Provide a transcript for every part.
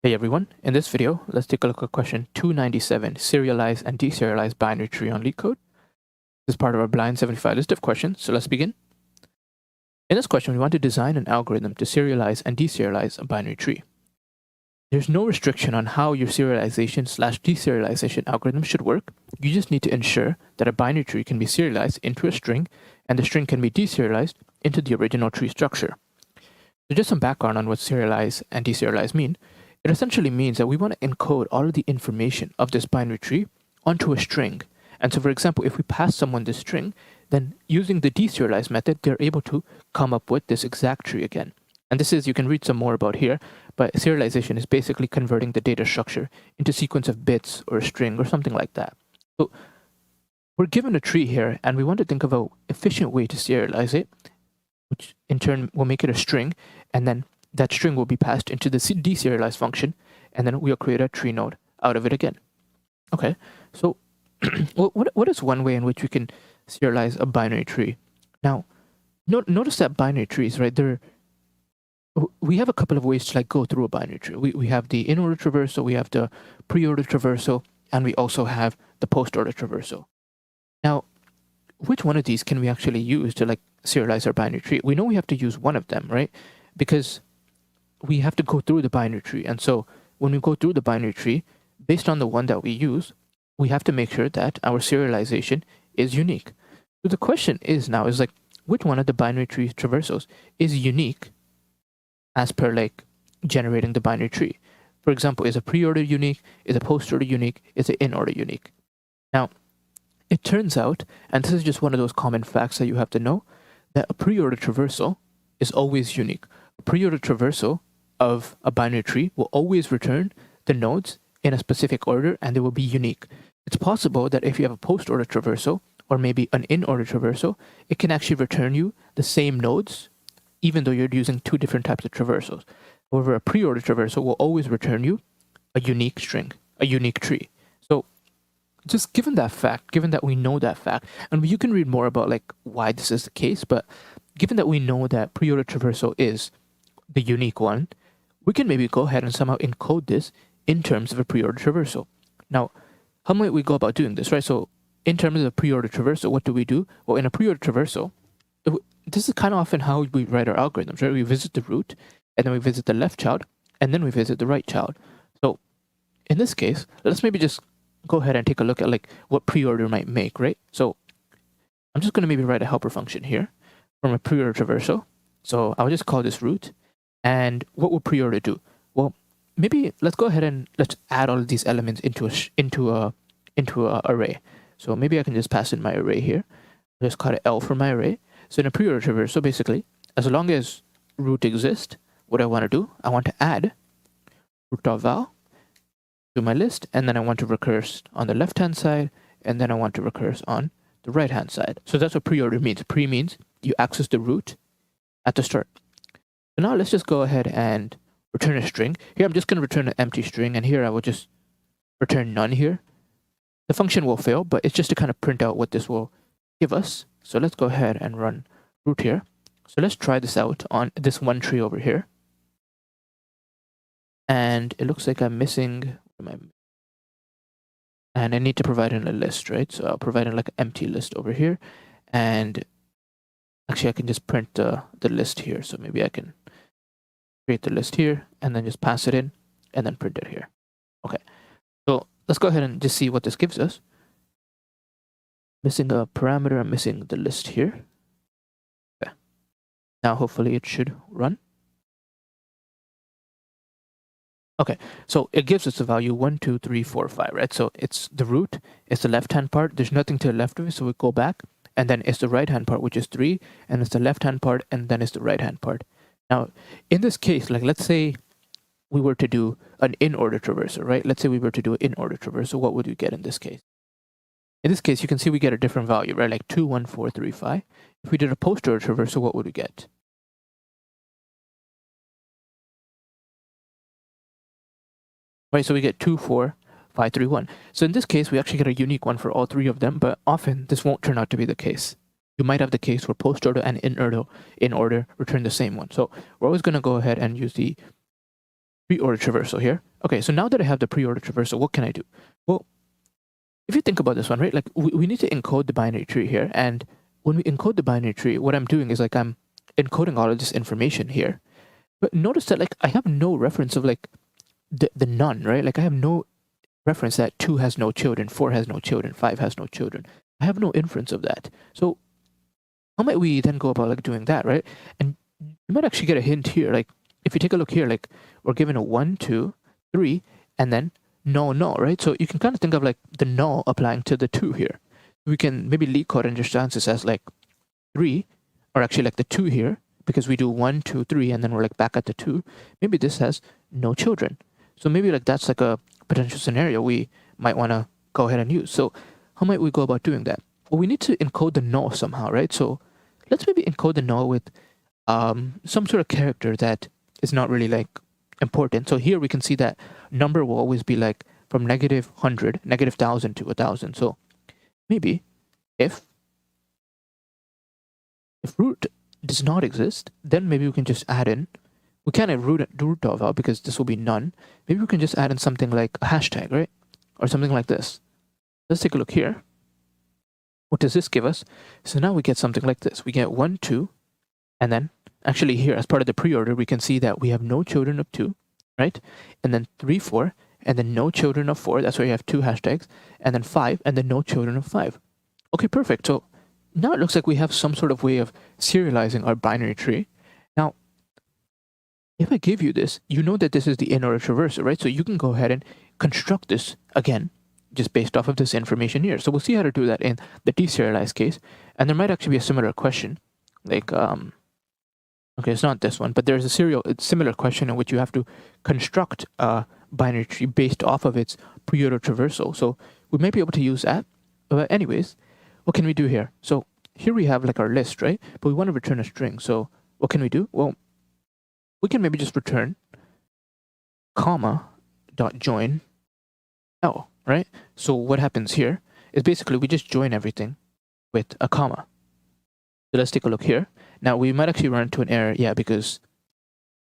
Hey everyone, in this video, let's take a look at question 297, serialize and deserialize binary tree on Leetcode. This is part of our blind 75 list of questions, so let's begin. In this question, we want to design an algorithm to serialize and deserialize a binary tree. There's no restriction on how your serialization/deserialization algorithm should work. You just need to ensure that a binary tree can be serialized into a string, and the string can be deserialized into the original tree structure. So just some background on what serialize and deserialize mean. It essentially means that we want to encode all of the information of this binary tree onto a string. And so, for example, if we pass someone this string, then using the deserialize method, they're able to come up with this exact tree again. And this is, you can read some more about here, but serialization is basically converting the data structure into a sequence of bits or a string or something like that. So we're given a tree here, and we want to think of an efficient way to serialize it, which in turn will make it a string, and then that string will be passed into the deserialize function, and then we'll create a tree node out of it again. Okay, so what is one way in which we can serialize a binary tree? Now, notice that binary trees, right? We have a couple of ways to go through a binary tree. We have the in-order traversal, we have the pre-order traversal, and we also have the post-order traversal. Now, which one of these can we actually use to serialize our binary tree? We know we have to use one of them, right? Because we have to go through the binary tree. And so when we go through the binary tree, based on the one that we use, we have to make sure that our serialization is unique. So the question is now is which one of the binary tree traversals is unique as per generating the binary tree? For example, is a pre-order unique? Is a post-order unique? Is an in-order unique? Now, it turns out, and this is just one of those common facts that you have to know, that a pre-order traversal is always unique. A pre-order traversal of a binary tree will always return the nodes in a specific order, and they will be unique. It's possible that if you have a post-order traversal or maybe an in-order traversal, it can actually return you the same nodes, even though you're using two different types of traversals. However, a pre-order traversal will always return you a unique string, a unique tree. So just given that fact, given that we know that fact, and you can read more about why this is the case, but given that we know that pre-order traversal is the unique one, we can maybe go ahead and somehow encode this in terms of a pre-order traversal. Now, how might we go about doing this, right? So in terms of the pre-order traversal, what do we do? Well, in a pre-order traversal, this is kind of often how we write our algorithms, right? We visit the root, and then we visit the left child, and then we visit the right child. So in this case, let's maybe just go ahead and take a look at what pre-order might make, right? So I'm just going to maybe write a helper function here from a pre-order traversal. So I'll just call this root. And what will pre-order do? Well, maybe let's go ahead and let's add all of these elements into a array. So maybe I can just pass in my array here. I'll just call it L for my array. So in a pre-order traversal, basically, as long as root exists, what I want to do, I want to add root.val to my list, and then I want to recurse on the left-hand side, and then I want to recurse on the right-hand side. So that's what pre-order means. Pre means you access the root at the start. So now let's just go ahead and return a string. Here I'm just going to return an empty string, and here I will just return none here. The function will fail, but it's just to kind of print out what this will give us. So let's go ahead and run root here. So let's try this out on this one tree over here. And it looks like I'm missing, and I need to provide in a list, right? So I'll provide in an empty list over here. And actually I can just print the list here. So maybe I can create the list here and then just pass it in and then print it here. Okay, so let's go ahead and just see what this gives us. Missing a parameter, I'm missing the list here. Okay, now hopefully it should run. Okay, so it gives us the value 1, 2, 3, 4, 5, right? So it's the root, it's the left-hand part, there's nothing to the left of it, so we go back, and then it's the right-hand part, which is 3, and it's the left-hand part, and then it's the right-hand part. Now, in this case, let's say we were to do an in-order traversal, right? Let's say we were to do an in-order traversal, what would we get in this case? In this case, you can see we get a different value, right? 2, 1, 4, 3, 5. If we did a post-order traversal, what would we get? Right, so we get 2, 4, 5, 3, 1. So in this case, we actually get a unique one for all three of them, but often this won't turn out to be the case. You might have the case where post-order and in-order return the same one. So we're always going to go ahead and use the pre-order traversal here. Okay, so now that I have the pre-order traversal, what can I do? Well, if you think about this one, right, like we need to encode the binary tree here. And when we encode the binary tree, what I'm doing is like I'm encoding all of this information here. But notice that like I have no reference of like the none, right? Like I have no reference that 2 has no children, 4 has no children, 5 has no children. I have no inference of that. So how might we then go about like doing that, right? And you might actually get a hint here. Like if you take a look here, like we're given a 1, 2, 3, and then no, right? So you can kind of think of like the no applying to the 2 here. We can maybe Leetcode understands this as like 3, or actually like the 2 here, because we do 1, 2, 3, and then we're like back at the 2. Maybe this has no children. So maybe like that's like a potential scenario we might want to go ahead and use. So how might we go about doing that? Well, we need to encode the no somehow, right? So let's maybe encode the no with some sort of character that is not really like important. So here we can see that number will always be like from -100, -1000 to 1000. So maybe if root does not exist, then maybe we can just add in, we can't have root of out because this will be none. Maybe we can just add in something like a hashtag, right? Or something like this. Let's take a look here. What does this give us? So now we get something like this. We get 1, 2, and then actually here as part of the pre-order, we can see that we have no children of 2, right? And then 3, 4, and then no children of 4. That's why you have 2 hashtags. And then 5, and then no children of 5. Okay, perfect. So now it looks like we have some sort of way of serializing our binary tree. Now, if I give you this, you know that this is the in-order traversal, right? So you can go ahead and construct this again, just based off of this information here. So we'll see how to do that in the deserialize case. And there might actually be a similar question, like, okay, it's not this one, but there's a similar question in which you have to construct a binary tree based off of its pre-order traversal. So we may be able to use that. But anyways, what can we do here? So here we have like our list, right? But we want to return a string. So what can we do? Well, we can maybe just return comma.join L, right? So what happens here is basically we just join everything with a comma. So let's take a look here. Now we might actually run into an error, yeah, because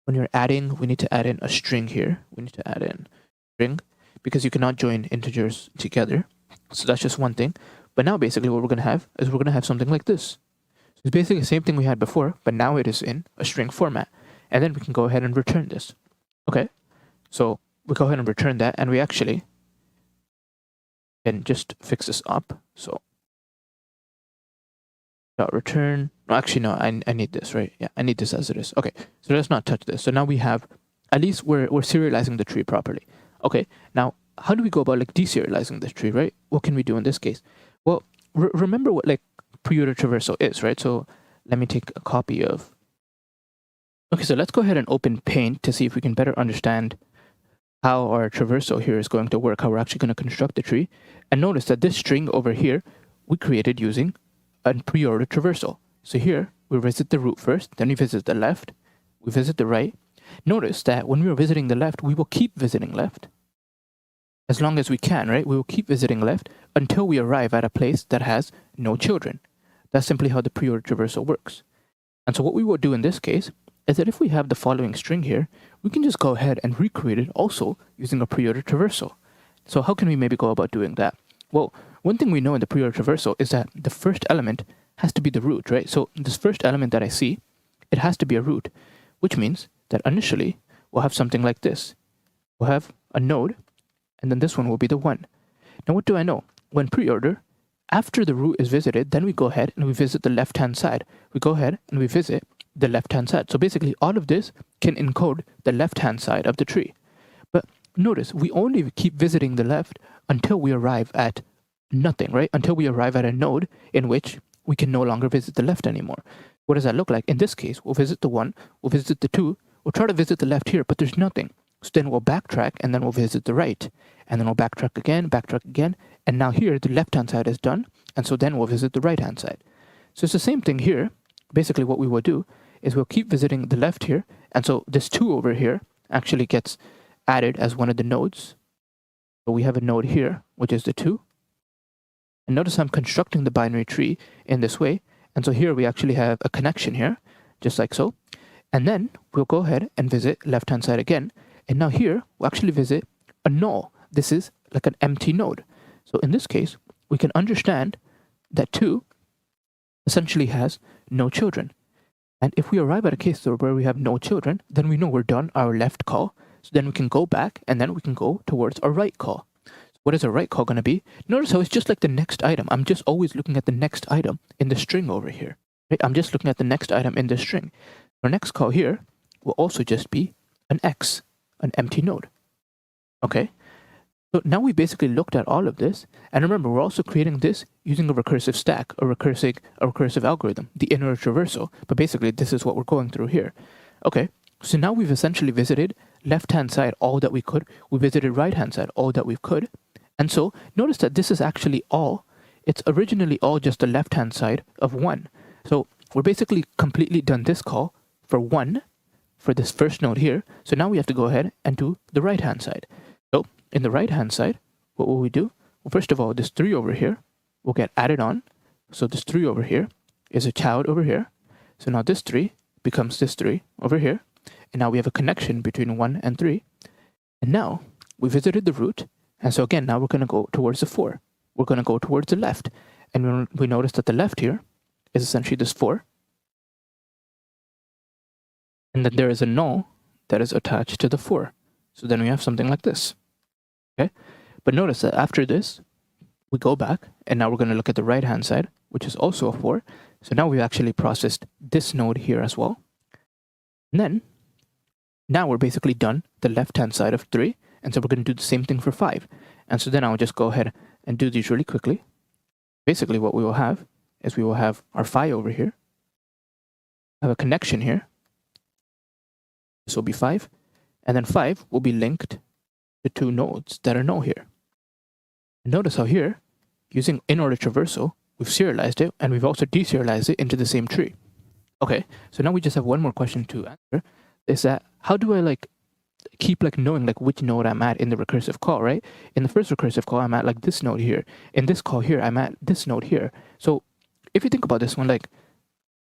when you're adding, we need to add in a string here. We need to add in string because you cannot join integers together. So that's just one thing. But now basically what we're going to have is we're going to have something like this. So it's basically the same thing we had before, but now it is in a string format. And then we can go ahead and return this. Okay, so we go ahead and return that, and we actually can just fix this up. So dot return. No, actually, no, I need this, right? Yeah, I need this as it is. Okay, so let's not touch this. So now we have, at least we're serializing the tree properly. Okay, now how do we go about like deserializing this tree, right? What can we do in this case? Well, remember what like pre-order traversal is, right? So let me take a copy of. Okay, so let's go ahead and open Paint to see if we can better understand how our traversal here is going to work, how we're actually going to construct the tree. And notice that this string over here, we created using a pre-order traversal. So here, we visit the root first, then we visit the left, we visit the right. Notice that when we are visiting the left, we will keep visiting left as long as we can, right? We will keep visiting left until we arrive at a place that has no children. That's simply how the pre-order traversal works. And so what we will do in this case is that if we have the following string here, we can just go ahead and recreate it also using a pre-order traversal. So how can we maybe go about doing that? Well, one thing we know in the pre-order traversal is that the first element has to be the root, right? So this first element that I see, it has to be a root, which means that initially we'll have something like this. We'll have a node, and then this one will be the 1. Now what do I know? When pre-order, after the root is visited, then we go ahead and we visit the left-hand side. We go ahead and we visit the left-hand side. So basically all of this can encode the left-hand side of the tree. But notice, we only keep visiting the left until we arrive at nothing, right? Until we arrive at a node in which we can no longer visit the left anymore. What does that look like? In this case, we'll visit the 1, we'll visit the 2, we'll try to visit the left here, but there's nothing. So then we'll backtrack, and then we'll visit the right. And then we'll backtrack again, and now here the left-hand side is done, and so then we'll visit the right-hand side. So it's the same thing here. Basically what we will do is we'll keep visiting the left here, and so this 2 over here actually gets added as one of the nodes. So we have a node here, which is the 2. And notice I'm constructing the binary tree in this way. And so here we actually have a connection here, just like so. And then we'll go ahead and visit left-hand side again. And now here, we'll actually visit a null. This is like an empty node. So in this case, we can understand that 2 essentially has no children. And if we arrive at a case where we have no children, then we know we're done our left call. So then we can go back and then we can go towards our right call. So what is our right call going to be? Notice how it's just like the next item. I'm just always looking at the next item in the string over here. Right? I'm just looking at the next item in the string. Our next call here will also just be an X, an empty node. Okay. So now we basically looked at all of this, and remember, we're also creating this using a recursive stack, a recursive algorithm, the inner traversal. But basically, this is what we're going through here. Okay, so now we've essentially visited left-hand side all that we could. We visited right-hand side all that we could. And so notice that this is actually all. It's originally all just the left-hand side of 1. So we're basically completely done this call for 1 for this first node here. So now we have to go ahead and do the right-hand side. So in the right-hand side, what will we do? Well, first of all, this 3 over here will get added on. So this 3 over here is a child over here. So now this 3 becomes this 3 over here. And now we have a connection between 1 and 3. And now we visited the root. And so again, now we're going to go towards the 4. We're going to go towards the left. And we notice that the left here is essentially this 4. And then there is a null that is attached to the 4. So then we have something like this. Okay, but notice that after this, we go back, and now we're going to look at the right-hand side, which is also a 4. So now we've actually processed this node here as well. And then, now we're basically done the left-hand side of 3, and so we're going to do the same thing for 5. And so then I'll just go ahead and do these really quickly. Basically, what we will have is we will have our phi over here, have a connection here. This will be 5, and then 5 will be linked to 2 nodes that are null here. And notice how here, using in-order traversal, we've serialized it, and we've also deserialized it into the same tree. Okay, so now we just have one more question to answer, is that how do I keep knowing which node I'm at in the recursive call, right? In the first recursive call, I'm at this node here. In this call here, I'm at this node here. So if you think about this one,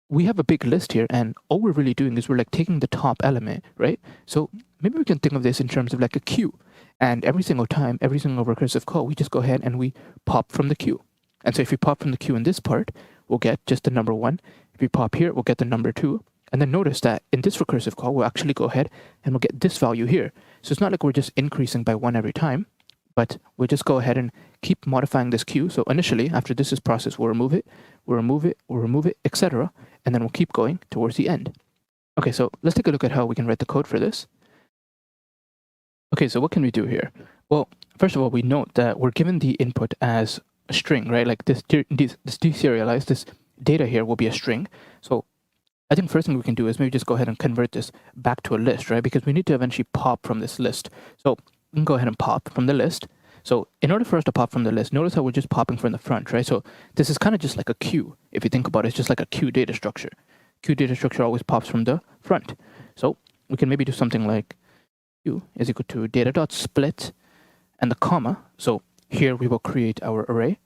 we have a big list here, and all we're really doing is we're taking the top element, right? So maybe we can think of this in terms of a queue. And every single time, every single recursive call, we just go ahead and we pop from the queue. And so if we pop from the queue in this part, we'll get just the number 1. If we pop here, we'll get the number 2. And then notice that in this recursive call, we'll actually go ahead and we'll get this value here. So it's not like we're just increasing by 1 every time, but we'll just go ahead and keep modifying this queue. So initially, after this is processed, we'll remove it, we'll remove it, we'll remove it, etc. And then we'll keep going towards the end. Okay, so let's take a look at how we can write the code for this. Okay, so what can we do here? Well, first of all, we note that we're given the input as a string, right? This deserialize, this data here will be a string. So I think first thing we can do is maybe just go ahead and convert this back to a list, right? Because we need to eventually pop from this list. So we can go ahead and pop from the list. So in order for us to pop from the list, notice how we're just popping from the front, right? So this is kind of just like a queue. If you think about it, it's just like a queue data structure. Queue data structure always pops from the front. So we can maybe do something like Q is equal to data.split and the comma. So here we will create our array.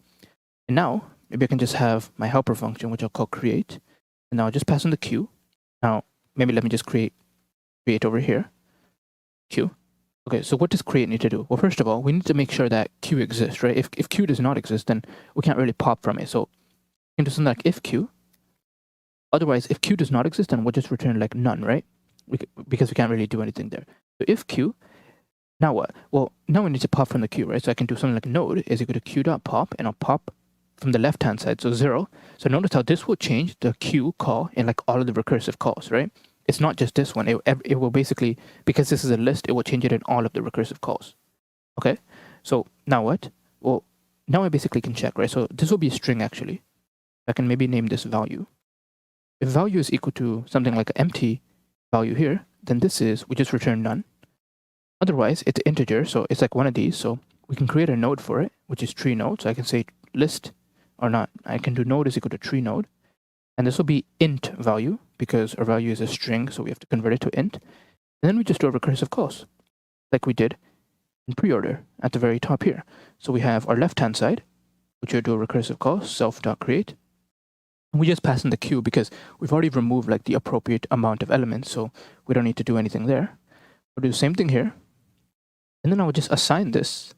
And now maybe I can just have my helper function, which I'll call create. And now I'll just pass in the Q. Now maybe let me just create over here. Q. Okay, so what does create need to do? Well, first of all, we need to make sure that Q exists, right? If Q does not exist, then we can't really pop from it. So we can do something like if Q. Otherwise, if Q does not exist, then we'll just return none, right? Because we can't really do anything there. So if Q, now what? Well, now we need to pop from the Q, right? So I can do something like node is equal to Q.pop, and I'll pop from the left-hand side, so 0. So notice how this will change the Q call in all of the recursive calls, right? It's not just this one. It will basically, because this is a list, it will change it in all of the recursive calls. Okay, so now what? Well, now I basically can check, right? So this will be a string, actually. I can maybe name this value. If value is equal to something like an empty value here, then we just return none. Otherwise, it's an integer, so it's like one of these. So we can create a node for it, which is tree node. So I can say list, or not. I can do node is equal to tree node. And this will be int value, because our value is a string, so we have to convert it to int. And then we just do a recursive calls, like we did in pre-order at the very top here. So we have our left-hand side, which will do a recursive call, self.create. And we just pass in the queue because we've already removed the appropriate amount of elements, so we don't need to do anything there. We'll do the same thing here. And then I would just assign this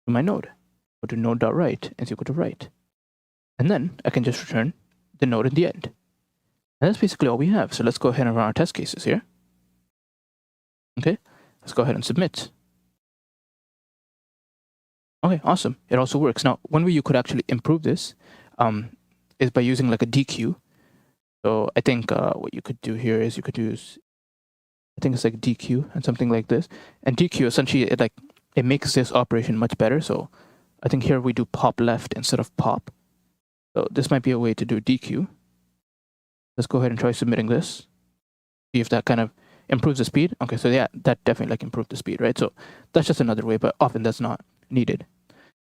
to my node. Go to node.write is equal to write. And then I can just return the node in the end. And that's basically all we have. So let's go ahead and run our test cases here. Okay, let's go ahead and submit. Okay, awesome. It also works. Now, one way you could actually improve this is by using like a dequeue. So I think what you could do here is you could use, I think it's like dequeue and something like this. And dequeue essentially it makes this operation much better. So I think here we do pop left instead of pop. So this might be a way to do dequeue. Let's go ahead and try submitting this. See if that kind of improves the speed. Okay, so yeah, that definitely like improved the speed, right? So that's just another way, but often that's not needed.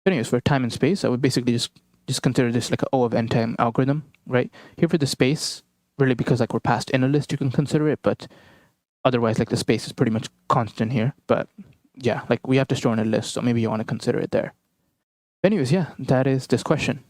Anyways, for time and space, I would basically just consider this like an O of n time algorithm, right? Here for the space, really because like we're passed in a list, you can consider it, but otherwise like the space is pretty much constant here. But yeah, like we have to store in a list, so maybe you want to consider it there. Anyways, yeah, that is this question.